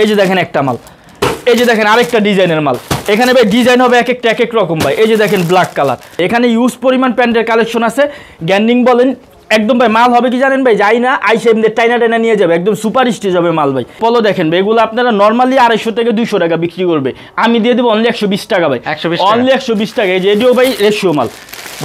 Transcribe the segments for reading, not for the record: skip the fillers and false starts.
এই যে দেখেন একটা মাল, এই যে দেখেন আরেকটা ডিজাইনের মাল। এখানে ভাই ডিজাইন হবে এক একটা এক এক রকম ভাই। এই যে দেখেন ব্ল্যাক কালার, এখানে ইউজ পরিমাণ প্যান্টের কালেকশন আছে। গ্যান্ডিং বলেন একদম ভাই, মাল হবে কি জানেন ভাই, যাই না আইসে এমনি টাইনা টাইনা নিয়ে যাবে, একদম সুপার স্টেজ হবে মাল ভাই। পলো দেখেন ভাই, এগুলো আপনারা নর্মালি 250 থেকে 200 টাকা বিক্রি করবে, আমি দিয়ে দেবো অনলি 120 টাকা ভাই। 120 টাকা। এই যে এডিও ভাই রেশিও মাল,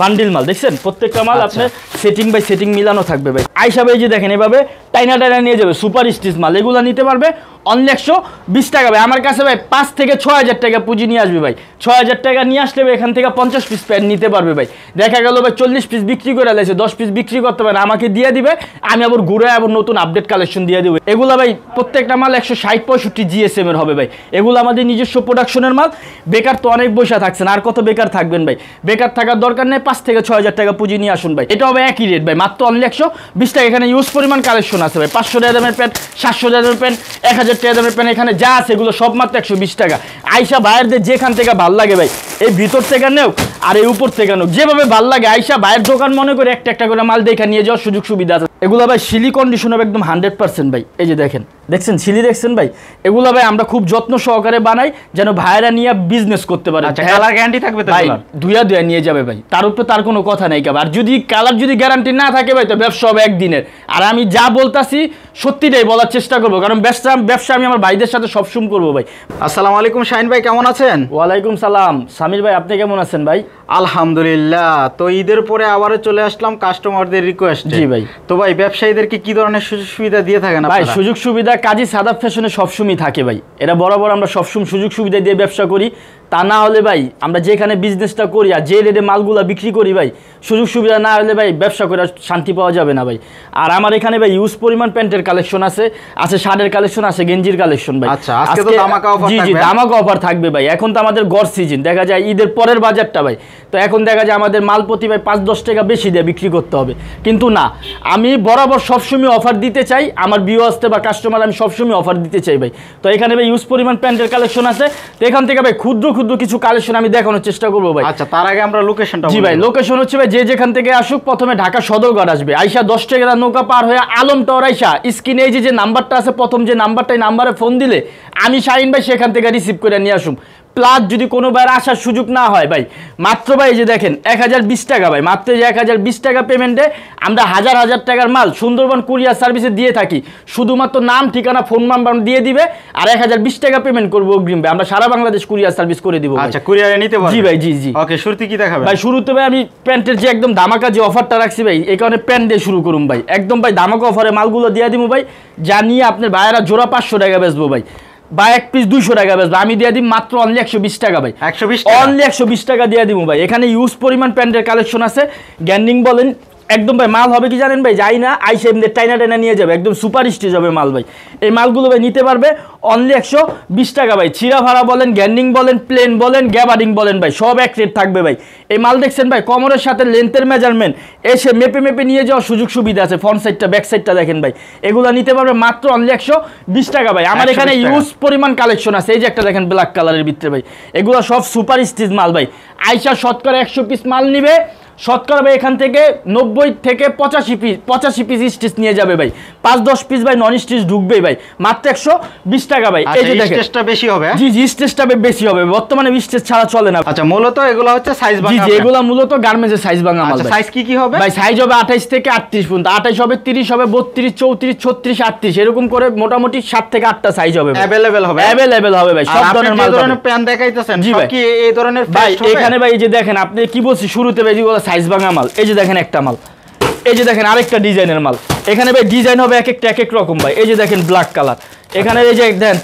বান্ডিল মাল, দেখছেন প্রত্যেকটা মাল আপনার সেটিং বাই সেটিং মিলানো থাকবে ভাই। আইসা ভাই যে দেখেন এভাবে টাইনা টাইনা নিয়ে যাবে, সুপার স্টিচ মাল, এগুলো নিতে পারবে অনলি 120 টাকা ভাই। আমার কাছে ভাই 5 থেকে 6000 টাকা পুঁজি নিয়ে আসবে ভাই। 6000 টাকা নিয়ে আসলে ভাই এখান থেকে 50 পিস প্যান্ট নিতে পারবে ভাই। দেখা গেল ভাই 40 পিস বিক্রি করে লাইছে, 10 পিস বিক্রি করতে পারেন, আমাকে দিয়ে দিবে, আমি আবার ঘুরে আবার নতুন আপডেট কালেকশন দিয়ে দেবো। এগুলো ভাই প্রত্যেকটা মাল 160-65 জিএসএম এর হবে ভাই। এগুলো আমাদের নিজস্ব প্রোডাকশনের মাল। বেকার তো অনেক বসে থাকছেন, আর কত বেকার থাকবেন ভাই? বেকার থাকার দরকার নেই, 5 থেকে 6000 টাকা পুঁজি নিয়ে আসুন ভাই। এটা হবে একই রেট ভাই, মাত্র অনলি 120 টাকা। এখানে ইউজ পরিমাণ কালেকশন আছে ভাই, 500 টাকা দামের প্যান্ট, 700 টাকা দামের প্যান্ট, 1000 টাকা দামের প্যান্ট, এখানে যা আছে এগুলো সব মাত্র 120 টাকা। আইসা ভাইয়েরদের যেখান থেকে ভাল লাগে ভাই, এই ভিতর থেকে নেও আর এই উপর থেকে নেও, যেভাবে ভাল লাগে আইসা ভাইয়ের দোকান মনে করে একটা একটা করে মাল দেখে নিয়ে যাওয়ার সুযোগ সুবিধা আছে। এগুলো ভাই সিলি কন্ডিশন হবে একদম 100% ভাই। এই যে দেখেন, দেখছেন সিলি, দেখছেন ভাই, এগুলো ভাই আমরা খুব যত্ন সহকারে বানাই যেন ভাইয়েরা নিয়ে বিজনেস করতে পারে। কালার গ্যারান্টি থাকবে তো ভাই, ধুয়া নিয়ে যাবে ভাই, তার উপরে তার কোনো কথা নাই। আর যদি কালার যদি গ্যারান্টি না থাকে ভাই, তো ব্যবসা হবে একদিনের। আর আমি যা বলতাছি সত্যিটাই বলার চেষ্টা করবো, কারণ ব্যবসা আমি আমার ভাইদের সাথে সবসময় করবো ভাই। আসসালামু আলাইকুম শাহিন ভাই, কেমন আছেন? ওয়ালাইকুম সালাম সামির ভাই, আপনি কেমন আছেন ভাই? আলহামদুলিল্লাহ। তো ঈদের পরে আবারও চলে আসলাম কাস্টমারদের রিকোয়েস্ট। জি ভাই। তো ভাই ব্যবসায়ীদেরকে কি ধরনের সুযোগ সুবিধা দিয়ে থাকেন ভাই? সুযোগ সুবিধা কাজী সাদাব ফ্যাশনে সবসময় থাকে ভাই। এরা বরাবর আমরা সবসময় সুযোগ সুবিধা দিয়ে ব্যবসা করি। তা না হলে ভাই আমরা যেখানে বিজনেসটা করি আর যে রেটে মালগুলা বিক্রি করি ভাই, সুযোগ সুবিধা না হলে ভাই ব্যবসা করে শান্তি পাওয়া যাবে না ভাই। আর আমার এখানে ভাই ইউজ পরিমাণ প্যান্টের কালেকশন আছে, শার্টের কালেকশন আছে, গেঞ্জির কালেকশন ভাই। আচ্ছা, আজকে তো ধামাকা অফার থাকবে। জি জি, ধামাকা অফার থাকবে ভাই। এখন তো আমাদের গড় সিজন, দেখা যায় ঈদের পরের বাজারটা ভাই, তো এখন দেখা যায় আমাদের মাল প্রতি ভাই 5-10 টাকা বেশি দিয়ে বিক্রি করতে হবে, কিন্তু না, আমি বরাবর সবসময় অফার দিতে চাই। আমার ভিউয়ার্সতে বা কাস্টমার আমি সবসময় অফার দিতে চাই ভাই। তো এখানে ভাই ইউজ পরিমাণ প্যান্টের কালেকশন আছে, তো এখান থেকে ভাই ক্ষুদ্র ক্ষুদ্র কিছু কালেকশন আমি দেখানোর চেষ্টা করবো ভাই। আচ্ছা, তার আগে আমরা লোকেশনটা। জি ভাই, লোকেশন হচ্ছে ভাই যে যেখান থেকে আসুক, প্রথমে ঢাকা সদরঘাট আসবে, আইসা 10 টাকা নৌকা পার হয়ে আলম টাওয়ার আইসা স্ক্রিনে এই যে নাম্বারটা আছে, প্রথম যে নাম্বারটাই নাম্বারে ফোন দিলে আমি শাহিন ভাই সেখান থেকে রিসিভ করে নিয়ে আসুন। প্লাস যদি কোনোবার আসার সুযোগ না হয় ভাই, মাত্র ভাই যে দেখেন 1020 টাকা ভাই, মাত্র যে 1020 টাকা পেমেন্টে আমরা হাজার হাজার টাকার মাল সুন্দরবন কুরিয়ার সার্ভিসে দিয়ে থাকি। শুধুমাত্র নাম, ঠিকানা, ফোন নাম্বার দিয়ে দিবে আর 1020 টাকা পেমেন্ট করবো অগ্রিম ভাই। আমরা সারা বাংলাদেশ কুরিয়ার সার্ভিস করে দিব। আচ্ছা, কুরিয়ারে নিতে পারবেন? জি ভাই, জি জি। ওকে, শুরুতে কি দেখাবেন ভাই? শুরুতে ভাই আমি প্যান্টের যে একদম ধামাকা যে অফারটা রাখছি ভাই, এই কারণে প্যান্ট দিয়ে শুরু করুন ভাই। একদম ভাই ধামাকা অফারে মালগুলো দিয়ে দিব ভাই, যা নিয়ে আপনার ভাইয়েরা জোড়া 500 টাকা বেচবো ভাই, বা এক পিস 200 টাকা বেচবো, আমি দিয়ে দিই মাত্র অনলি 120 টাকা ভাই। 120 অনলি 120 টাকা দিয়ে দিব ভাই। এখানে ইউজ পরিমাণ প্যান্টের কালেকশন আছে। গ্যান্ডিং বলেন একদম ভাই, মাল হবে কি জানেন ভাই, যাই না আইসে এমনি টাইনা টাইনা নিয়ে যাবে, একদম সুপার স্টেজ হবে মাল ভাই। এই মালগুলো ভাই নিতে পারবে অনলি 120 টাকা ভাই। ছিঁড়া ভাড়া বলেন, গ্যান্ডিং বলেন, প্লেন বলেন, গ্যাবারিং বলেন ভাই, সব এক রেট থাকবে ভাই। এই মাল দেখছেন ভাই, কমরের সাথে লেন্থের মেজারমেন্ট এসে মেপে মেপে নিয়ে যাওয়ার সুযোগ সুবিধা আছে। ফ্রন্ট সাইডটা, ব্যাক সাইডটা দেখেন ভাই, এগুলো নিতে পারবে মাত্র অনলি 120 টাকা ভাই। আমার এখানে ইউজ পরিমাণ কালেকশন আছে। এই যে একটা দেখেন ব্ল্যাক কালারের ভিতরে ভাই, এগুলো সব সুপার স্টিচ মাল ভাই। আইসা শতকরা 100 পিস মাল নিবে, শতকরা ভাই এখান থেকে 90 থেকে 85 পিস স্টিচ নিয়ে যাবে ভাই। 5-10 পিস ভাই নন স্টিচ ঢুকবেই ভাই, মাত্র 120 টাকা ভাই। এই যে দেখেন স্টেজটা বেশি হবে। জি জি, স্টেজটা বেশি হবে, বর্তমানে স্টেজ ছাড়া চলে না। আচ্ছা, মূলত এগুলো হচ্ছে সাইজ ভাঙা। জি জি, এগুলো মূলত গার্মেন্টসের সাইজ ভাঙা মাল। আচ্ছা, সাইজ কি হবে ভাই? সাইজ হবে 28 থেকে 38 পর্যন্ত। 28 হবে, 30 হবে, 32, 34, 36, 38, এরকম করে মোটামুটি 7 থেকে 8টা সাইজ হবে। अवेलेबल হবে? अवेलेबल হবে ভাই, সব ধরনের মাল। এই ধরনের প্যান্ট দেখাইতেছেন সব কি এই ধরনের ভাই? এখানে ভাই এই যে দেখেন, আপনি কি বলছি শুরুতে ভাই, যেগুলো সাইজ ভাঙা মাল, এই যে দেখেন একটা মাল, এই যে দেখেন আরেকটা ডিজাইনের মাল। এখানে ভাই ডিজাইন হবে এক একটা এক এক রকম ভাই। এই যে দেখেন ব্ল্যাক কালার, এখানে এই যে দেখেন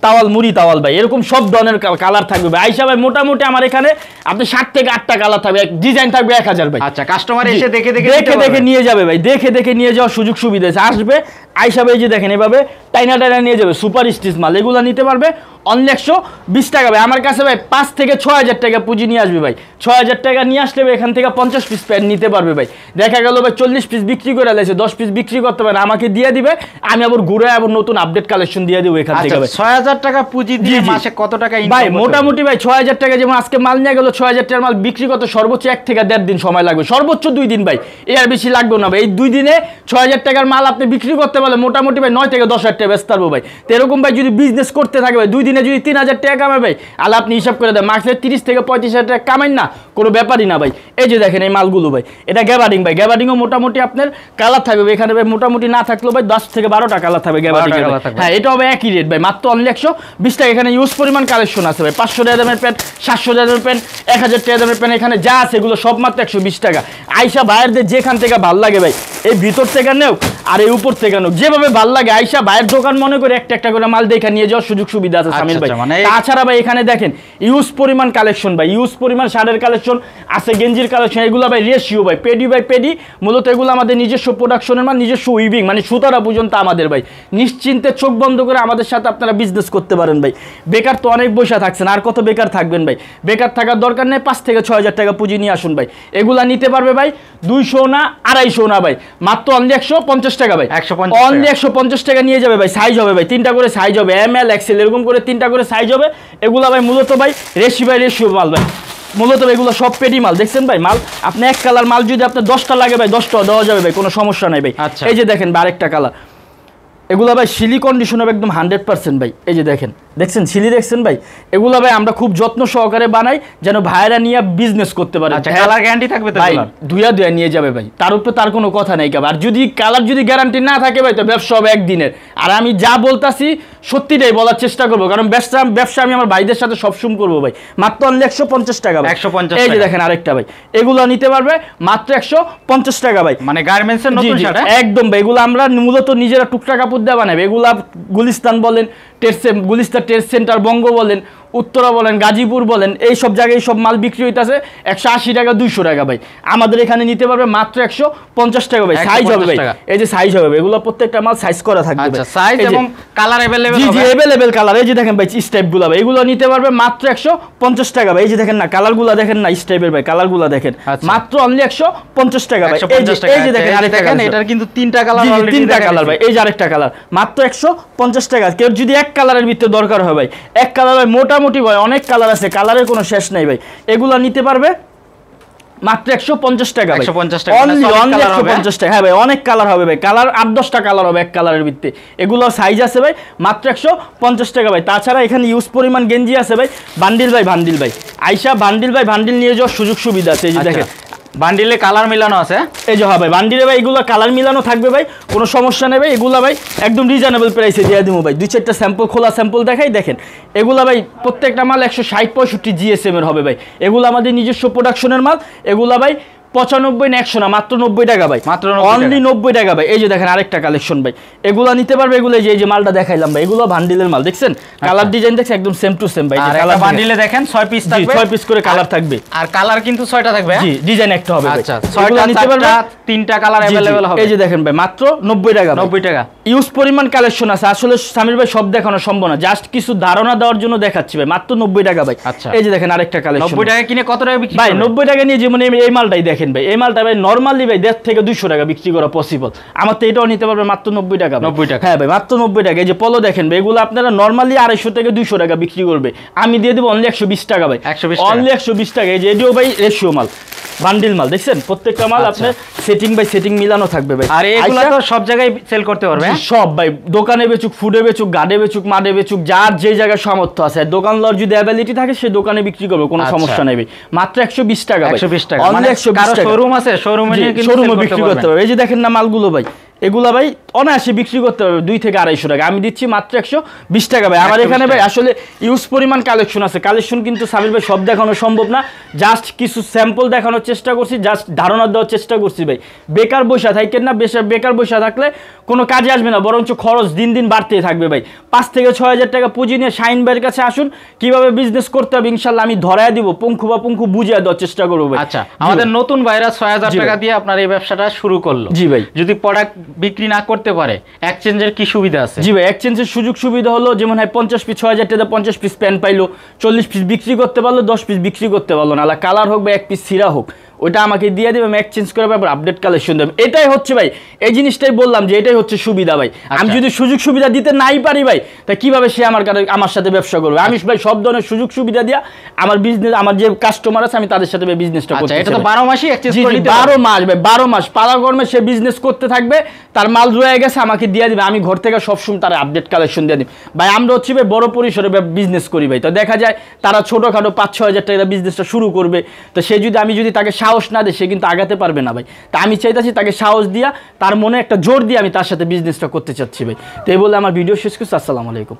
তাওয়াল মুড়ি তাওয়াল ভাই, এরকম সব ধরনের কালার থাকবে ভাই। আইসা ভাই মোটামুটি আমার এখানে আপনি 7 থেকে 8টা কালার থাকবে, ডিজাইন থাকবে 1000 ভাই। আচ্ছা, কাস্টমার এসে দেখে নিয়ে যাবে ভাই, দেখে নিয়ে যাওয়ার সুযোগ সুবিধা আছে। আসবে আইসা ভাই যে দেখেন এভাবে টাইনা টাইনা নিয়ে যাবে, সুপার স্টিচ মাল, এগুলো নিতে পারবে অনলি 120 টাকা ভাই। আমার কাছে ভাই 5 থেকে 6000 টাকা পুঁজি নিয়ে আসবে ভাই। 6000 টাকা নিয়ে আসলে ভাই এখান থেকে 50 পিস প্যান্ট নিতে পারবে ভাই। দেখা গেল ভাই 40 পিস বিক্রি করে লাইছে, 10 পিস বিক্রি করতে পারেন, আমাকে দিয়ে দিবে, আমি আবার ঘুরে আবার নতুন আপডেট কালেকশন কালেকশন দিয়ে দেবো এখান থেকে। 6000 টাকা পুঁজি দিয়ে মাসে কত টাকা ইনকাম ভাই মোটামুটি ভাই 6000 টাকা, যেমন আজকে মাল নিয়ে গেল 6000 টাকার মাল বিক্রি করতে সর্বোচ্চ 1 থেকে 1.5 দিন সময় লাগবে, সর্বোচ্চ 2 দিন ভাই, এর বেশি লাগবে না ভাই। এই 2 দিনে 6000 টাকার মাল আপনি বিক্রি করতে পারলে মোটামুটি ভাই 9 থেকে 10 হাজার টাকা বেচতে পারবো ভাই। তো এরকম ভাই যদি বিজনেস করতে থাকে ভাই 2 দিনে যদি 3000 টাকা কামায় ভাই, আলা আপনি হিসাব করে দেন মাসে 30 থেকে 35 হাজার টাকা কামাই না, কোনো ব্যাপারই না ভাই। এই যে দেখেন এই মালগুলো ভাই, এটা গ্যাবার্ডিং ভাই, গ্যাবার্ডিংও মোটামুটি আপনার কালার থাকবে এখানে ভাই, মোটামুটি না থাকলেও ভাই 10 থেকে 12টা কালার থাকবে গ্যাবার্ডিং। হ্যাঁ এটা হবে একই রেট ভাই, মাত্র অনলি 120 টাকা। এখানে ইউজ পরিমাণ কালেকশন আছে ভাই, 500 টাকা দামের প্যান্ট, 700 টাকা দামের প্যান্ট, 1000 টাকা দামের প্যান্ট, এখানে যা আছে এগুলো সব মাত্র 120 টাকা। আইসা ভাইয়েরদের যেখান থেকে ভাল লাগে ভাই, এই ভিতর থেকে নেও আর এই উপর থেকে নেও, যেভাবে ভাল লাগে আইসা ভাইয়ের দোকান মনে করে একটা একটা করে মাল দেখে নিয়ে যাওয়ার সুযোগ সুবিধা আছে সামিল ভাই। তাছাড়া ভাই এখানে দেখেন ইউজ পরিমাণ কালেকশন ভাই, ইউজ পরিমাণ শার্টের কালেকশন আছে, গেঞ্জির কালেকশন, এগুলো ভাই রেশিও ভাই, পেডি বাই পেডি, মূলত এগুলো আমাদের নিজস্ব প্রোডাকশনের মাল, নিজস্ব উইভিং, মানে সুতারা পর্যন্ত আমাদের ভাই। নিশ্চিন্তে চোখ বন্ধ করে আমাদের সাথে আপনারা বিজনেস করতে পারেন ভাই। বেকার তো অনেক বসে থাকছেন, আর কত বেকার থাকবেন ভাই? বেকার থাকার দরকার নেই, 5 থেকে 6000 টাকা পুঁজি নিয়ে আসুন ভাই। এগুলা নিতে পারবে ভাই 200 না 250 না ভাই, মাত্র অনলি 150 টাকা ভাই, অনলি 150 টাকা নিয়ে যাবে ভাই। সাইজ হবে ভাই 3টা করে সাইজ হবে, ML XL এরকম করে 3টা করে সাইজ হবে। এগুলা ভাই মূলত ভাই রেশিও মাল ভাই, মূলত এগুলো সব পেডি মাল। দেখছেন ভাই মাল, আপনি এক কালার মাল যদি আপনার 10টা লাগে ভাই 10টা দেওয়া যাবে ভাই, কোনো সমস্যা নাই ভাই। এই যে দেখেন ভাই আরেকটা কালার, এগুলো ভাই সিলি কন্ডিশন হবে একদম 100% ভাই। এই যে দেখেন, দেখছেন সিলি, দেখছেন ভাই, এগুলো ভাই আমরা খুব যত্ন সহকারে বানাই যেন ভাইরা নিয়ে বিজনেস করতে পারে। কালার গ্যারান্টি থাকবে তো ভাই, ধুয়া নিয়ে যাবে ভাই, তার উপরে তার কোনো কথা নাই। আর যদি কালার যদি গ্যারান্টি না থাকে ভাই, তো ব্যবসা হবে একদিনের। আর আমি যা বলতাছি সত্যিটাই বলার চেষ্টা করবো, কারণ ব্যবসা আমি আমার ভাইদের সাথে সবসময় করবো ভাই। মাত্র অনলি 150 টাকা ভাই, 150। এই যে দেখেন আরেকটা ভাই, এগুলো নিতে পারবে মাত্র 150 টাকা ভাই, মানে গার্মেন্টসের নতুন শার্ট একদম ভাই। এগুলো আমরা মূলত নিজেরা টুকরা কাপড় দিয়ে বানাবে। এগুলা গুলিস্তান বলেন, গুলিস্তান ট্রেড সেন্টার, বঙ্গ বলেন, উত্তরা বলেন, গাজীপুর বলেন, এই সব জায়গায় সব মাল বিক্রি হইতেছে 180 টাকা 200 টাকা ভাই। আমাদের এখানে নিতে পারবে মাত্র 150 টাকা ভাই। সাইজ হবে ভাই, এই যে সাইজ হবে, এগুলো প্রত্যেকটা মাল সাইজ করা থাকবে। আচ্ছা, সাইজ এবং কালার अवेलेबल হবে। জি अवेलेबल কালার। এই যে দেখেন ভাই স্টেপগুলো ভাই, এগুলো নিতে পারবে মাত্র 150 টাকা ভাই। এই যে দেখেন না কালারগুলো দেখেন না স্টেপের ভাই, কালারগুলো দেখেন, মাত্র অনলি 150 টাকা ভাই। এই যে দেখেন আরেকটা কালার, এটার কিন্তু 3টা কালার অলরেডি, 3টা কালার ভাই। এই যে আরেকটা কালার, মাত্র 150 টাকা। কেউ যদি এক কালারের ভিতরে দরকার হয় ভাই, এক কালার ভাই মোটামুটি ভাই অনেক কালার আছে, কালারের কোনো শেষ নাই ভাই। এগুলা নিতে পারবে মাত্র 150 টাকা ভাই, 150 টাকা, অনলি 150 টাকা। হ্যাঁ ভাই অনেক কালার হবে ভাই, কালার 8-10টা কালার হবে এক কালারের ভিতরে। এগুলো সাইজ আছে ভাই, মাত্র 150 টাকা ভাই। তাছাড়া এখানে ইউজ পরিমাণ গেঞ্জি আছে ভাই, বান্ডিল ভাই আইসা বান্ডিল ভাই বান্ডিল নিয়ে যাওয়ার সুযোগ সুবিধা আছে। এই যে দেখেন বান্ডিলে কালার মিলানো আছে, এই যে হবে বান্ডিলে ভাই, এগুলো কালার মিলানো থাকবে ভাই, কোনো সমস্যা নেই ভাই। এগুলো ভাই একদম রিজনেবল প্রাইসে দিয়ে দিব ভাই। 2-4টা স্যাম্পল, খোলা স্যাম্পল দেখাই, দেখেন এগুলো ভাই প্রত্যেকটা মাল 160-65 GSM এর হবে ভাই। এগুলো আমাদের নিজস্ব প্রোডাকশনের মাল। এগুলো ভাই 95 না 100 না, মাত্র 90 টাকা ভাই, মাত্র অনলি 90 টাকা ভাই। এই যে দেখেন আরেকটা কালেকশন ভাই, এগুলো নিতে পারবে। এগুলো এই যে মালটা দেখাইলাম ভাই, এগুলো বান্ডিলের মাল, দেখছেন কালার ডিজাইন দেখছেন একদম সেম টু সেম ভাই। কালার বান্ডিলে দেখেন 6 পিস থাকবে, 6 পিস করে কালার থাকবে। আর কালার কিন্তু 6টা থাকবে, জি ডিজাইন একটা হবে ভাই। আচ্ছা 6টা নিতে পারবে, 3টা কালার अवेलेबल হবে। এই যে দেখেন ভাই মাত্র 90 টাকা, 90 টাকা। ইউজ পরিমাণ কালেকশন আছে। আসলে সামির ভাই সব দেখানো সম্ভব না, জাস্ট কিছু ধারণা দেওয়ার জন্য দেখাচ্ছি ভাই, মাত্র 90 টাকা ভাই। আচ্ছা এই যে দেখেন আরেকটা কালেকশন, 90 টাকা কিনে কত টাকা বিক্রি ভাই? 90 টাকা নিয়ে যেমন এই মালটাই দেখেন ভাই, এই মালটা ভাই নরমালি ভাই 150 থেকে 200 টাকা বিক্রি করা পসিবল। আমার তো এটাও নিতে পারবে মাত্র 90 টাকা, 90 টাকা। হ্যাঁ ভাই মাত্র 90 টাকা। এই যে পলো দেখেন ভাই, এগুলো আপনারা নরমালি 250 থেকে 200 টাকা বিক্রি করবে, আমি দিয়ে দেবো অনলি 120 টাকা ভাই, 120 অনলি 120 টাকা। এই যে এডিও ভাই রেশিও মাল, বান্ডিল মাল, দেখছেন প্রত্যেকটা মাল আপনার সেটিং বাই সেটিং মিলানো থাকবে ভাই। আর এগুলো তো সব জায়গায় সেল করতে পারবে, সব ভাই, দোকানে বেচুক, ফুডে বেচুক, গাড়ে বেচুক, মাঠে বেচুক, যার যে জায়গায় সামর্থ্য আছে, দোকানদার যদি অ্যাবিলিটি থাকে সে দোকানে বিক্রি করবে, কোনো সমস্যা নেই ভাই। মাত্র 120 টাকা ভাই, 120 টাকা। অনলি 120 টাকা। শোরুম আছে, শোরুমে বিক্রি করতে পারবে। এই যে দেখেন না মালগুলো ভাই, এগুলা ভাই অনায়াসে বিক্রি করতে পারবে 2 থেকে 250 টাকা, আমি দিচ্ছি মাত্র 120 টাকা ভাই। আমার এখানে ভাই আসলে ইউজ পরিমাণ কালেকশন আছে, কালেকশন কিন্তু সাবির ভাই সব দেখানো সম্ভব না, জাস্ট কিছু স্যাম্পল দেখানোর চেষ্টা করছি, জাস্ট ধারণা দেওয়ার চেষ্টা করছি ভাই। বেকার বসে থাকেন না, বেকার বসে থাকলে কোনো কাজে আসবে না, বরঞ্চ খরচ দিন দিন বাড়তেই থাকবে ভাই। 5 থেকে 6000 টাকা পুঁজি নিয়ে শাইন ভাইয়ের কাছে আসুন, কিভাবে বিজনেস করতে হবে ইনশাল্লাহ আমি ধরায় দিব, পঙ্খু বুঝিয়ে দেওয়ার চেষ্টা করবো ভাই। আচ্ছা, আমাদের নতুন ভাইরা 6000 টাকা দিয়ে আপনার এই ব্যবসাটা শুরু করলো, জি ভাই, যদি প্রোডাক্ট বিক্রি না করতে পারে এক্সচেঞ্জের কি সুবিধা আছে? জি ভাই, এক্সচেঞ্জের সুযোগ সুবিধা হলো যেমন হয় 50 পিস 6000 টাকা 50 পিস প্যান্ট পাইলো, 40 পিস বিক্রি করতে পারলো, 10 পিস বিক্রি করতে পারলো না, কালার হোক বা 1 পিস ছিঁড়া হোক, ওইটা আমাকে দিয়ে দেবে, আমি এক্সচেঞ্জ করে ব্যাপার আপডেট কালেকশন দেবে। এটাই হচ্ছে ভাই, এই জিনিসটাই বললাম যে এটাই হচ্ছে সুবিধা ভাই। আমি যদি সুযোগ সুবিধা দিতে নাই পারি ভাই, তা কিভাবে সে আমার সাথে ব্যবসা করবে? আমি ভাই সব ধরনের সুযোগ সুবিধা দিয়া আমার বিজনেস, আমার যে কাস্টমার আছে আমি তাদের সাথে বিজনেসটা করতে চাই। এটা তো 12 মাসই এক্সচেঞ্জ করে নিতে 12 মাস ভাই, 12 মাস পালাগরমে সে বিজনেস করতে থাকবে, তার মাল রয়ে গেছে আমাকে দিয়ে দিবে, আমি ঘর থেকে সবসময় তার আপডেট কালেকশন দিয়ে দিই ভাই। আমরা হচ্ছে ভাই বড় পরিসরে বিজনেস করি ভাই, তো দেখা যায় তারা ছোটোখাটো 5-6 হাজার টাকা বিজনেসটা শুরু করবে, তো সে যদি আমি যদি তাকে সাহস না দিই সে কিন্তু আগাতে পারবে না ভাই। তা আমি চাইতেছি তাকে সাহস দিয়া, তার মনে একটা জোর দিয়ে আমি তার সাথে বিজনেসটা করতে চাচ্ছি ভাই। তো এই বলে আমার ভিডিও শেষ করছি। আসসালামু আলাইকুম।